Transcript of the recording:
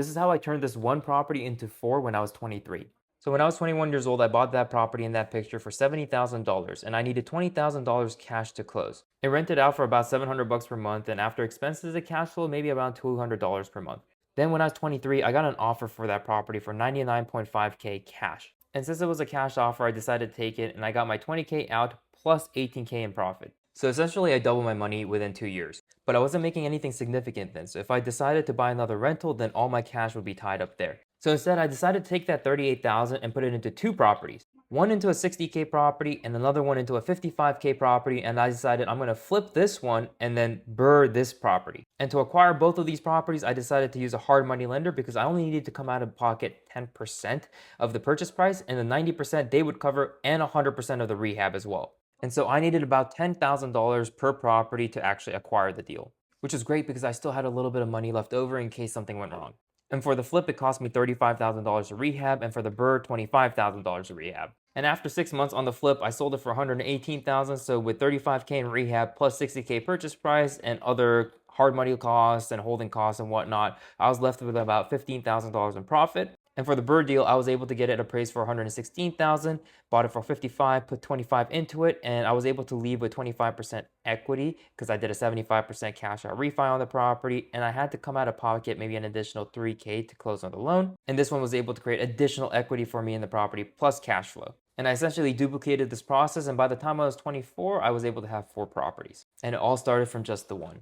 This is how I turned this one property into four when I was 23. So when I was 21 years old, I bought that property in that picture for $70,000 and I needed $20,000 cash to close. It rented out for about 700 bucks per month, and after expenses and cash flow, maybe around $200 per month. Then when I was 23, I got an offer for that property for 99.5K cash. And since it was a cash offer, I decided to take it and I got my 20K out plus 18K in profit. So essentially I doubled my money within 2 years. But I wasn't making anything significant then, so if I decided to buy another rental, then all my cash would be tied up there. So instead, I decided to take that 38,000 and put it into two properties. One into a 60K property and another one into a 55K property, and I decided I'm going to flip this one and then BRRRR this property. And to acquire both of these properties, I decided to use a hard money lender because I only needed to come out of pocket 10% of the purchase price, and the 90% they would cover, and 100% of the rehab as well. And so I needed about $10,000 per property to actually acquire the deal, which is great because I still had a little bit of money left over in case something went wrong. And for the flip, it cost me $35,000 to rehab, and for the BRRRR, $25,000 to rehab. And after 6 months on the flip, I sold it for $118,000. So with 35K in rehab plus 60K purchase price and other hard money costs and holding costs and whatnot, I was left with about $15,000 in profit. And for the BRRRR deal, I was able to get it appraised for $116,000, bought it for $55,000, put $25,000 into it, and I was able to leave with 25% equity because I did a 75% cash out refi on the property, and I had to come out of pocket maybe an additional $3K to close on the loan. And this one was able to create additional equity for me in the property plus cash flow. And I essentially duplicated this process, and by the time I was 24, I was able to have four properties. And it all started from just the one.